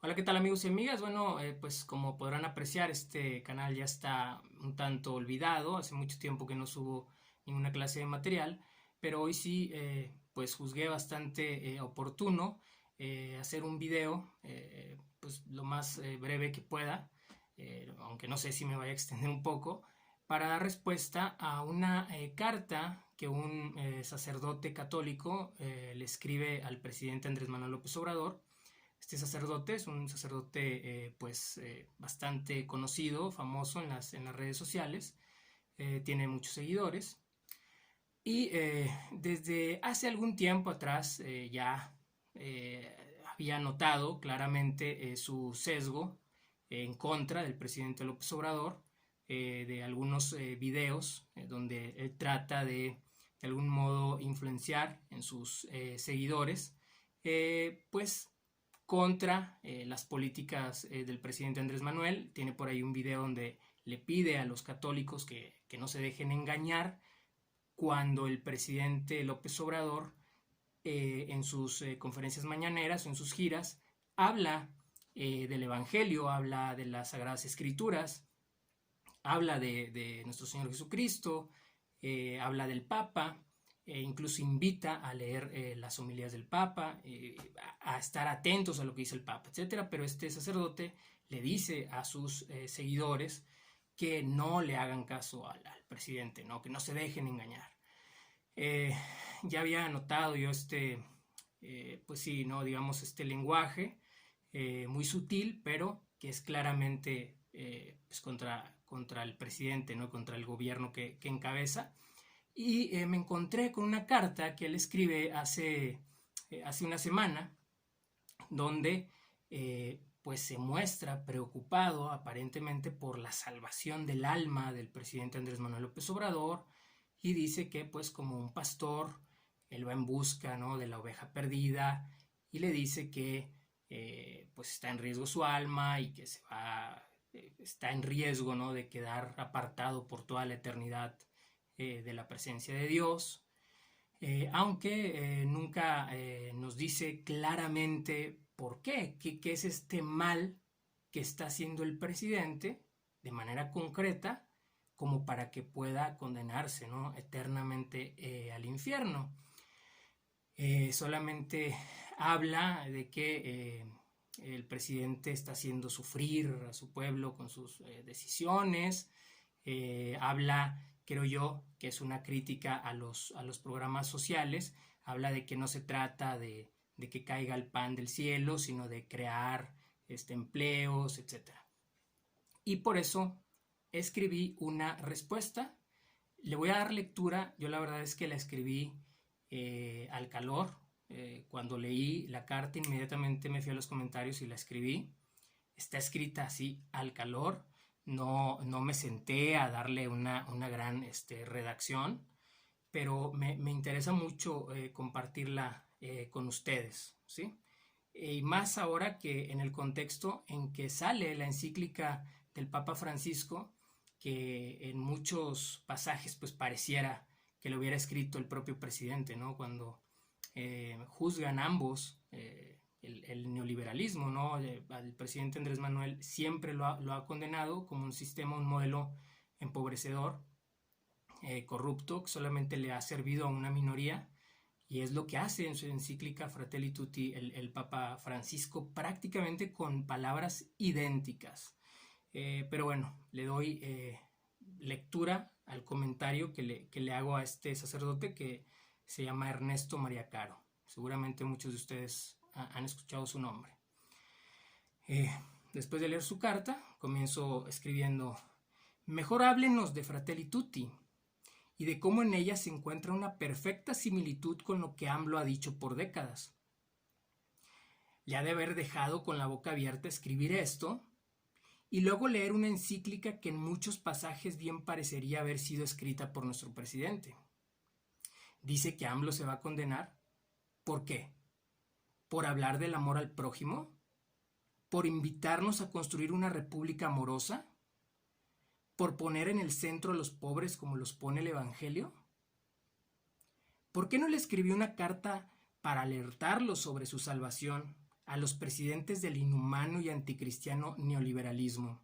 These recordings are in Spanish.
Hola, ¿qué tal amigos y amigas? Bueno, pues como podrán apreciar, este canal ya está un tanto olvidado. Hace mucho tiempo que no subo ninguna clase de material, pero hoy sí, pues juzgué bastante oportuno hacer un video, pues lo más breve que pueda, aunque no sé si me vaya a extender un poco, para dar respuesta a una carta que un sacerdote católico le escribe al presidente Andrés Manuel López Obrador. Este sacerdote es un sacerdote bastante conocido, famoso en las redes sociales, tiene muchos seguidores y desde hace algún tiempo atrás ya había notado claramente su sesgo en contra del presidente López Obrador, de algunos videos donde él trata de algún modo influenciar en sus seguidores, pues contra las políticas del presidente Andrés Manuel. Tiene por ahí un video donde le pide a los católicos que no se dejen engañar cuando el presidente López Obrador en sus conferencias mañaneras o en sus giras habla del Evangelio, habla de las Sagradas Escrituras, habla de nuestro Señor Jesucristo, habla del Papa, incluso invita a leer las homilías del Papa, a estar atentos a lo que dice el Papa, etcétera. Pero este sacerdote le dice a sus seguidores que no le hagan caso al presidente, ¿no? Que no se dejen engañar. Eh, ya había notado yo pues sí, ¿no? Digamos, este lenguaje muy sutil, pero que es claramente pues contra el presidente, ¿no? Contra el gobierno que encabeza. Y me encontré con una carta que él escribe hace una semana, donde pues se muestra preocupado aparentemente por la salvación del alma del presidente Andrés Manuel López Obrador, y dice que pues como un pastor él va en busca, ¿no?, de la oveja perdida, y le dice que pues está en riesgo su alma y que está en riesgo, ¿no?, de quedar apartado por toda la eternidad de la presencia de Dios. Aunque nunca nos dice claramente por qué es este mal que está haciendo el presidente de manera concreta, como para que pueda condenarse, ¿no?, eternamente al infierno. Solamente habla de que el presidente está haciendo sufrir a su pueblo con sus decisiones. Habla, creo yo, que es una crítica a los programas sociales. Habla de que no se trata de que caiga el pan del cielo, sino de crear empleos, etcétera. Y por eso escribí una respuesta. Le voy a dar lectura. Yo la verdad es que la escribí al calor. Cuando leí la carta inmediatamente me fui a los comentarios y la escribí. Está escrita así al calor. No me senté a darle una gran redacción, pero me interesa mucho compartirla con ustedes, ¿sí? Y más ahora que en el contexto en que sale la encíclica del Papa Francisco, que en muchos pasajes pues pareciera que lo hubiera escrito el propio presidente, ¿no? Cuando juzgan ambos el neoliberalismo, ¿no? El presidente Andrés Manuel siempre lo ha condenado como un sistema, un modelo empobrecedor, corrupto, que solamente le ha servido a una minoría. Y es lo que hace en su encíclica Fratelli Tutti el Papa Francisco, prácticamente con palabras idénticas. Pero bueno, le doy lectura al comentario que le hago a este sacerdote, que se llama Ernesto María Caro. Seguramente muchos de ustedes han escuchado su nombre. Eh, Después de leer su carta, comienzo escribiendo: mejor háblenos de Fratelli Tutti y de cómo en ella se encuentra una perfecta similitud con lo que AMLO ha dicho por décadas. Le ha de haber dejado con la boca abierta escribir esto y luego leer una encíclica que en muchos pasajes bien parecería haber sido escrita por nuestro presidente. Dice que AMLO se va a condenar. ¿Por qué? ¿Por hablar del amor al prójimo? ¿Por invitarnos a construir una república amorosa? ¿Por poner en el centro a los pobres como los pone el Evangelio? ¿Por qué no le escribió una carta para alertarlos sobre su salvación, a los presidentes del inhumano y anticristiano neoliberalismo,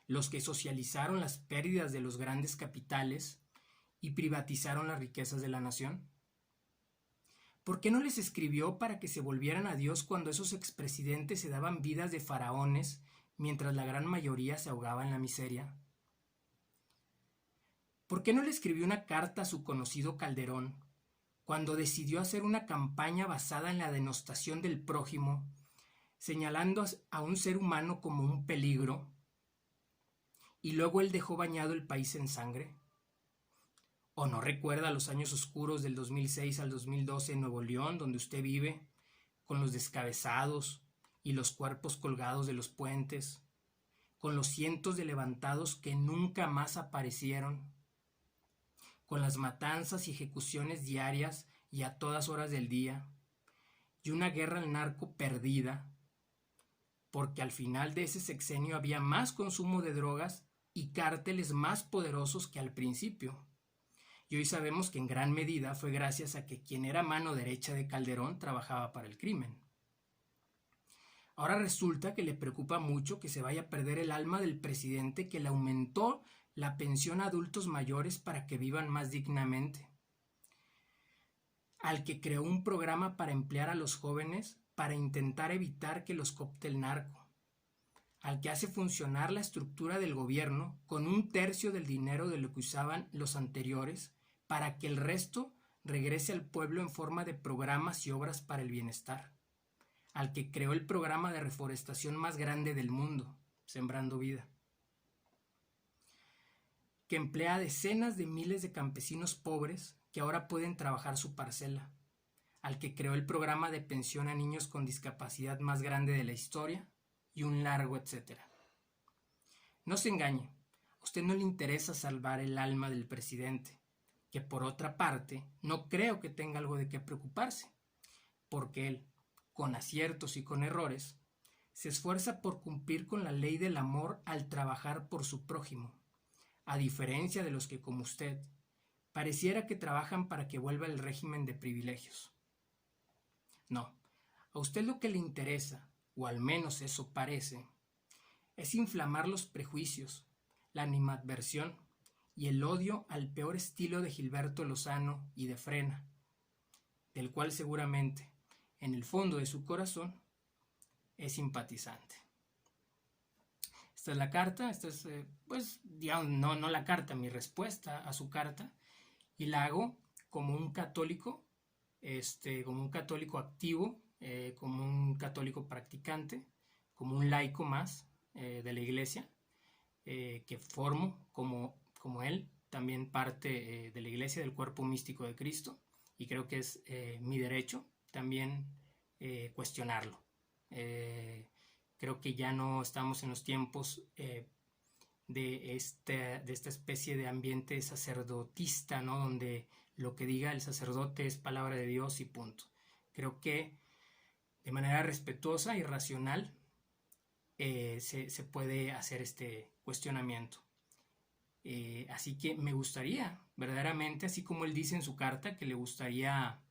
los que socializaron las pérdidas de los grandes capitales y privatizaron las riquezas de la nación? ¿Por qué no les escribió para que se volvieran a Dios cuando esos expresidentes se daban vidas de faraones mientras la gran mayoría se ahogaba en la miseria? ¿Por qué no le escribió una carta a su conocido Calderón cuando decidió hacer una campaña basada en la denostación del prójimo, señalando a un ser humano como un peligro, y luego él dejó bañado el país en sangre? ¿O no recuerda los años oscuros del 2006 al 2012 en Nuevo León, donde usted vive, con los descabezados y los cuerpos colgados de los puentes, con los cientos de levantados que nunca más aparecieron, con las matanzas y ejecuciones diarias y a todas horas del día, y una guerra al narco perdida, porque al final de ese sexenio había más consumo de drogas y cárteles más poderosos que al principio? Y hoy sabemos que en gran medida fue gracias a que quien era mano derecha de Calderón trabajaba para el crimen. Ahora resulta que le preocupa mucho que se vaya a perder el alma del presidente que le aumentó la pensión a adultos mayores para que vivan más dignamente, al que creó un programa para emplear a los jóvenes para intentar evitar que los coopte el narco, al que hace funcionar la estructura del gobierno con 1/3 del dinero de lo que usaban los anteriores para que el resto regrese al pueblo en forma de programas y obras para el bienestar, al que creó el programa de reforestación más grande del mundo, Sembrando Vida, que emplea a decenas de miles de campesinos pobres que ahora pueden trabajar su parcela, al que creó el programa de pensión a niños con discapacidad más grande de la historia, y un largo etcétera. No se engañe, a usted no le interesa salvar el alma del presidente, que por otra parte no creo que tenga algo de qué preocuparse, porque él, con aciertos y con errores, se esfuerza por cumplir con la ley del amor al trabajar por su prójimo, a diferencia de los que, como usted, pareciera que trabajan para que vuelva el régimen de privilegios. No, a usted lo que le interesa, o al menos eso parece, es inflamar los prejuicios, la animadversión y el odio al peor estilo de Gilberto Lozano y de Frena, del cual seguramente, en el fondo de su corazón, es simpatizante. Esta es la carta, esta es, pues, digamos, no la carta, mi respuesta a su carta, y la hago como un católico, como un católico activo, como un católico practicante, como un laico más de la iglesia, que formo como él, también parte de la iglesia, del cuerpo místico de Cristo, y creo que es mi derecho también cuestionarlo. Creo que ya no estamos en los tiempos de esta especie de ambiente sacerdotista, ¿no? Donde lo que diga el sacerdote es palabra de Dios y punto. Creo que de manera respetuosa y racional se puede hacer este cuestionamiento. Así que me gustaría, verdaderamente, así como él dice en su carta, que le gustaría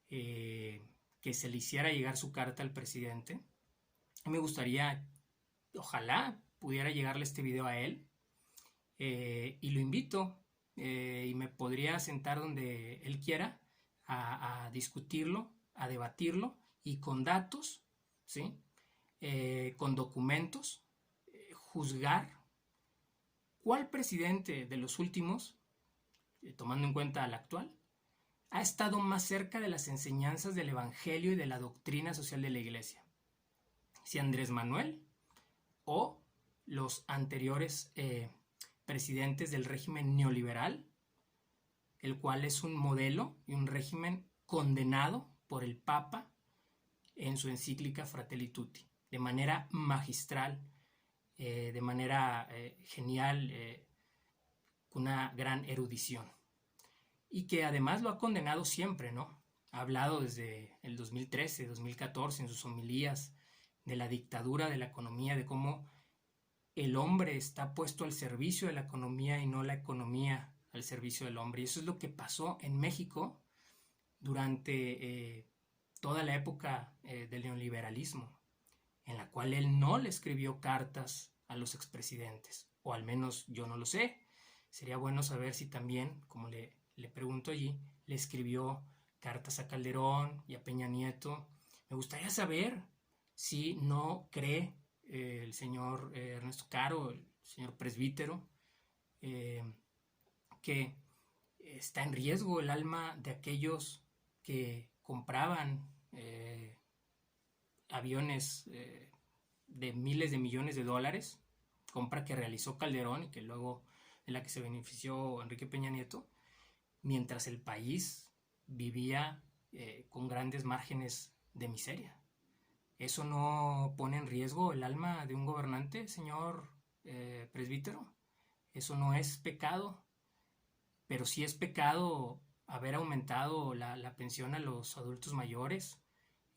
que se le hiciera llegar su carta al presidente, me gustaría, ojalá pudiera llegarle este video a él, y lo invito, y me podría sentar donde él quiera a discutirlo, a debatirlo, y con datos, ¿sí? Con documentos, juzgar cuál presidente de los últimos, tomando en cuenta al actual, ha estado más cerca de las enseñanzas del Evangelio y de la doctrina social de la Iglesia. Si Andrés Manuel o los anteriores presidentes del régimen neoliberal, el cual es un modelo y un régimen condenado por el Papa en su encíclica Fratelli Tutti, de manera magistral, de manera genial, con una gran erudición. Y que además lo ha condenado siempre, ¿no? Ha hablado desde el 2013, 2014, en sus homilías, de la dictadura de la economía, de cómo el hombre está puesto al servicio de la economía y no la economía al servicio del hombre. Y eso es lo que pasó en México durante toda la época del neoliberalismo, en la cual él no le escribió cartas a los expresidentes, o al menos yo no lo sé. Sería bueno saber si también, como le pregunto allí, le escribió cartas a Calderón y a Peña Nieto. Me gustaría saber si no cree el señor Ernesto Caro, el señor presbítero, eh, que está en riesgo el alma de aquellos que compraban aviones de miles de millones de dólares, compra que realizó Calderón y que luego de la que se benefició Enrique Peña Nieto, mientras el país vivía con grandes márgenes de miseria. ¿Eso no pone en riesgo el alma de un gobernante, señor presbítero? ¿Eso no es pecado? Pero sí es pecado haber aumentado la pensión a los adultos mayores,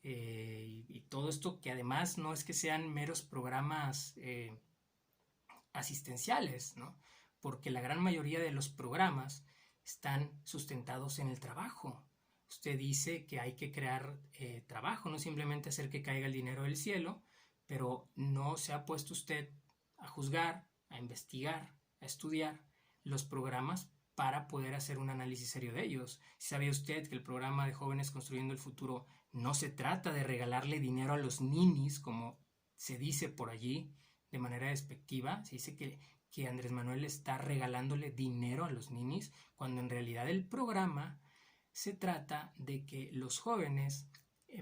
y todo esto que además no es que sean meros programas asistenciales, ¿no? Porque la gran mayoría de los programas están sustentados en el trabajo. Usted dice que hay que crear trabajo, no simplemente hacer que caiga el dinero del cielo, pero no se ha puesto usted a juzgar, a investigar, a estudiar los programas para poder hacer un análisis serio de ellos. ¿Sabía usted que el programa de Jóvenes Construyendo el Futuro no se trata de regalarle dinero a los ninis, como se dice por allí de manera despectiva? Se dice que Andrés Manuel está regalándole dinero a los ninis, cuando en realidad el programa se trata de que los jóvenes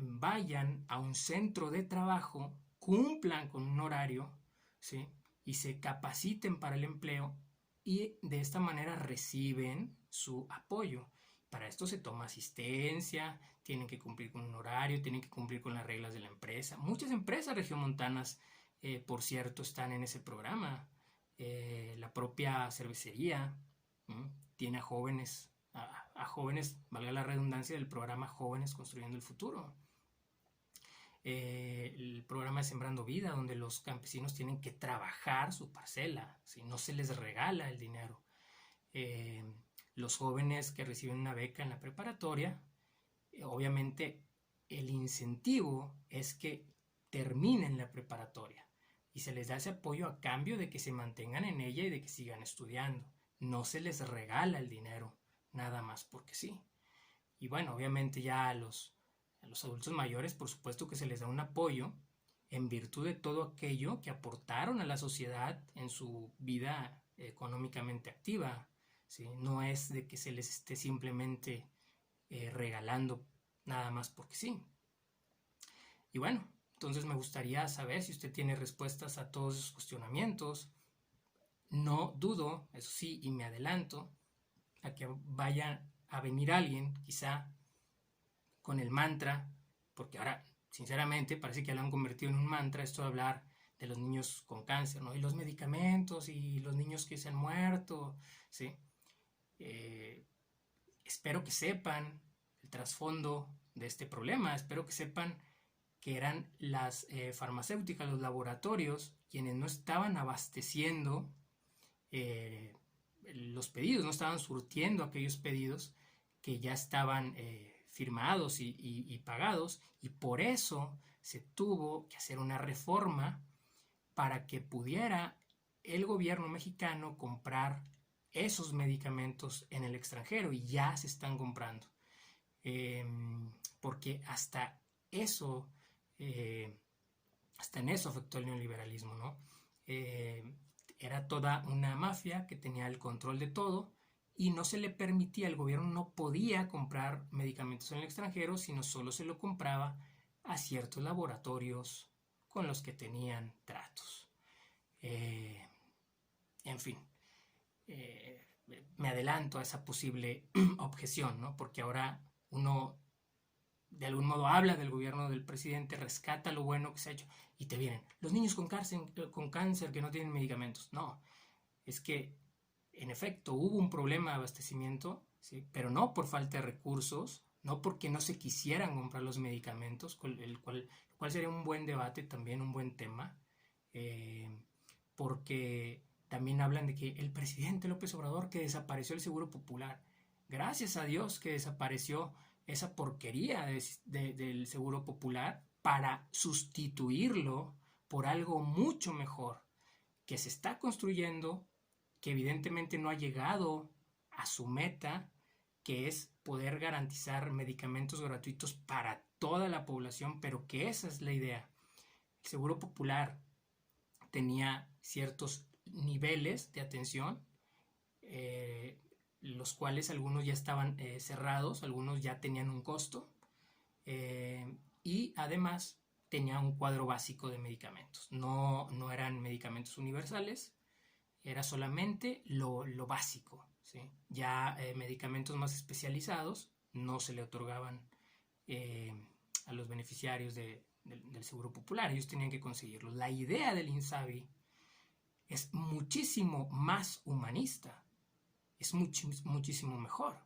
vayan a un centro de trabajo, cumplan con un horario, ¿sí? Y se capaciten para el empleo y de esta manera reciben su apoyo. Para esto se toma asistencia, tienen que cumplir con un horario, tienen que cumplir con las reglas de la empresa. Muchas empresas regiomontanas, por cierto, están en ese programa. La propia cervecería tiene a jóvenes, valga la redundancia, del programa Jóvenes Construyendo el Futuro. El programa de Sembrando Vida, donde los campesinos tienen que trabajar su parcela, ¿sí? No se les regala el dinero. Los jóvenes que reciben una beca en la preparatoria, obviamente el incentivo es que terminen la preparatoria y se les da ese apoyo a cambio de que se mantengan en ella y de que sigan estudiando. No se les regala el dinero nada más porque sí. Y bueno, obviamente ya a los adultos mayores, por supuesto que se les da un apoyo en virtud de todo aquello que aportaron a la sociedad en su vida económicamente activa, ¿sí? No es de que se les esté simplemente regalando nada más porque sí. Y bueno, entonces me gustaría saber si usted tiene respuestas a todos esos cuestionamientos. No dudo, eso sí, y me adelanto, a que vaya a venir alguien, quizá con el mantra, porque ahora, sinceramente, parece que lo han convertido en un mantra esto de hablar de los niños con cáncer, ¿no? Y los medicamentos y los niños que se han muerto, ¿sí? Espero que sepan el trasfondo de este problema, espero que sepan que eran las farmacéuticas, los laboratorios, quienes no estaban abasteciendo los pedidos, no estaban surtiendo aquellos pedidos que ya estaban firmados y pagados, y por eso se tuvo que hacer una reforma para que pudiera el gobierno mexicano comprar esos medicamentos en el extranjero, y ya se están comprando. Porque eso, hasta en eso afectó el neoliberalismo, ¿no? Era toda una mafia que tenía el control de todo y no se le permitía, el gobierno no podía comprar medicamentos en el extranjero, sino solo se lo compraba a ciertos laboratorios con los que tenían tratos. En fin, me adelanto a esa posible objeción, ¿no? Porque ahora uno de algún modo habla del gobierno del presidente, rescata lo bueno que se ha hecho y te vienen los niños con cáncer que no tienen medicamentos. No, es que en efecto hubo un problema de abastecimiento, ¿sí? Pero no por falta de recursos, no porque no se quisieran comprar los medicamentos, el cual sería un buen debate, también un buen tema, porque también hablan de que el presidente López Obrador, que desapareció el Seguro Popular. Gracias a Dios que desapareció esa porquería del Seguro Popular para sustituirlo por algo mucho mejor que se está construyendo, que evidentemente no ha llegado a su meta, que es poder garantizar medicamentos gratuitos para toda la población, pero que esa es la idea. El Seguro Popular tenía ciertos niveles de atención, los cuales algunos ya estaban cerrados, algunos ya tenían un costo, y además tenía un cuadro básico de medicamentos. No eran medicamentos universales, era solamente lo básico, ¿sí? Ya medicamentos más especializados no se le otorgaban a los beneficiarios del Seguro Popular, ellos tenían que conseguirlos. La idea del INSABI es muchísimo más humanista, es muchísimo mejor.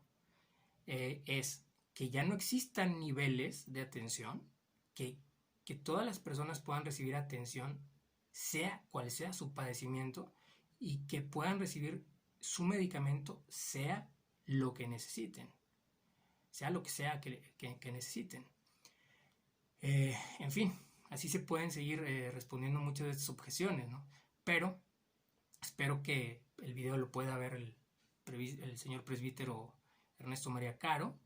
Es que ya no existan niveles de atención, que todas las personas puedan recibir atención, sea cual sea su padecimiento, y que puedan recibir su medicamento, sea lo que necesiten, sea lo que sea que necesiten. En fin, así se pueden seguir respondiendo muchas de estas objeciones, ¿no? Pero espero que el video lo pueda ver el señor presbítero Ernesto María Caro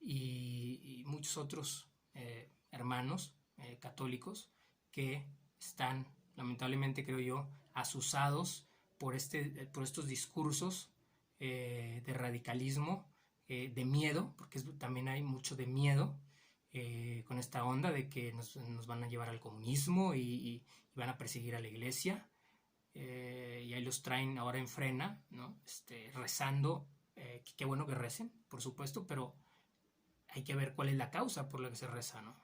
y muchos otros hermanos católicos que están, lamentablemente creo yo, asusados por estos discursos de radicalismo, de miedo, porque también hay mucho de miedo con esta onda de que nos van a llevar al comunismo y van a perseguir a la iglesia, y ahí los traen ahora en frena, ¿no? Rezando, qué bueno que recen, por supuesto, pero hay que ver cuál es la causa por la que se reza, ¿no?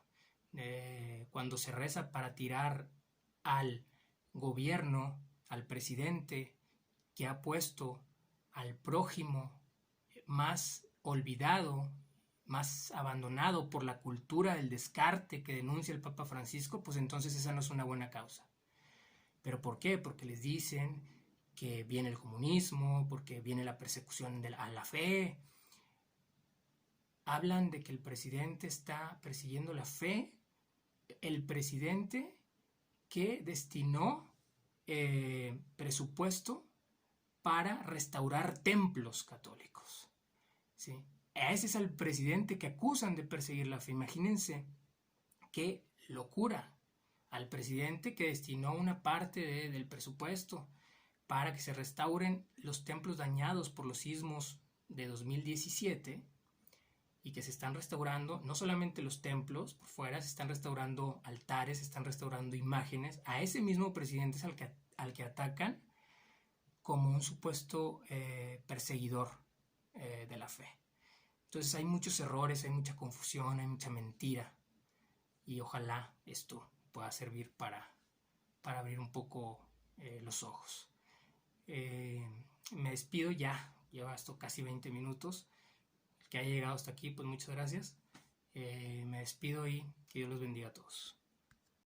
Cuando se reza para tirar al gobierno, al presidente que ha puesto al prójimo más olvidado, más abandonado por la cultura del descarte que denuncia el Papa Francisco, pues entonces esa no es una buena causa. ¿Pero por qué? Porque les dicen que viene el comunismo, porque viene la persecución a la fe. Hablan de que el presidente está persiguiendo la fe, el presidente que destinó presupuesto para restaurar templos católicos, ¿sí? Ese es el presidente que acusan de perseguir la fe. Imagínense qué locura. Al presidente que destinó una parte del presupuesto para que se restauren los templos dañados por los sismos de 2017, y que se están restaurando no solamente los templos por fuera, se están restaurando altares, se están restaurando imágenes. A ese mismo presidente es al que atacan como un supuesto perseguidor de la fe. Entonces hay muchos errores, hay mucha confusión, hay mucha mentira, y ojalá esto pueda servir para abrir un poco los ojos. Me despido ya, lleva esto casi 20 minutos. El que haya llegado hasta aquí, pues muchas gracias. Me despido y que Dios los bendiga a todos.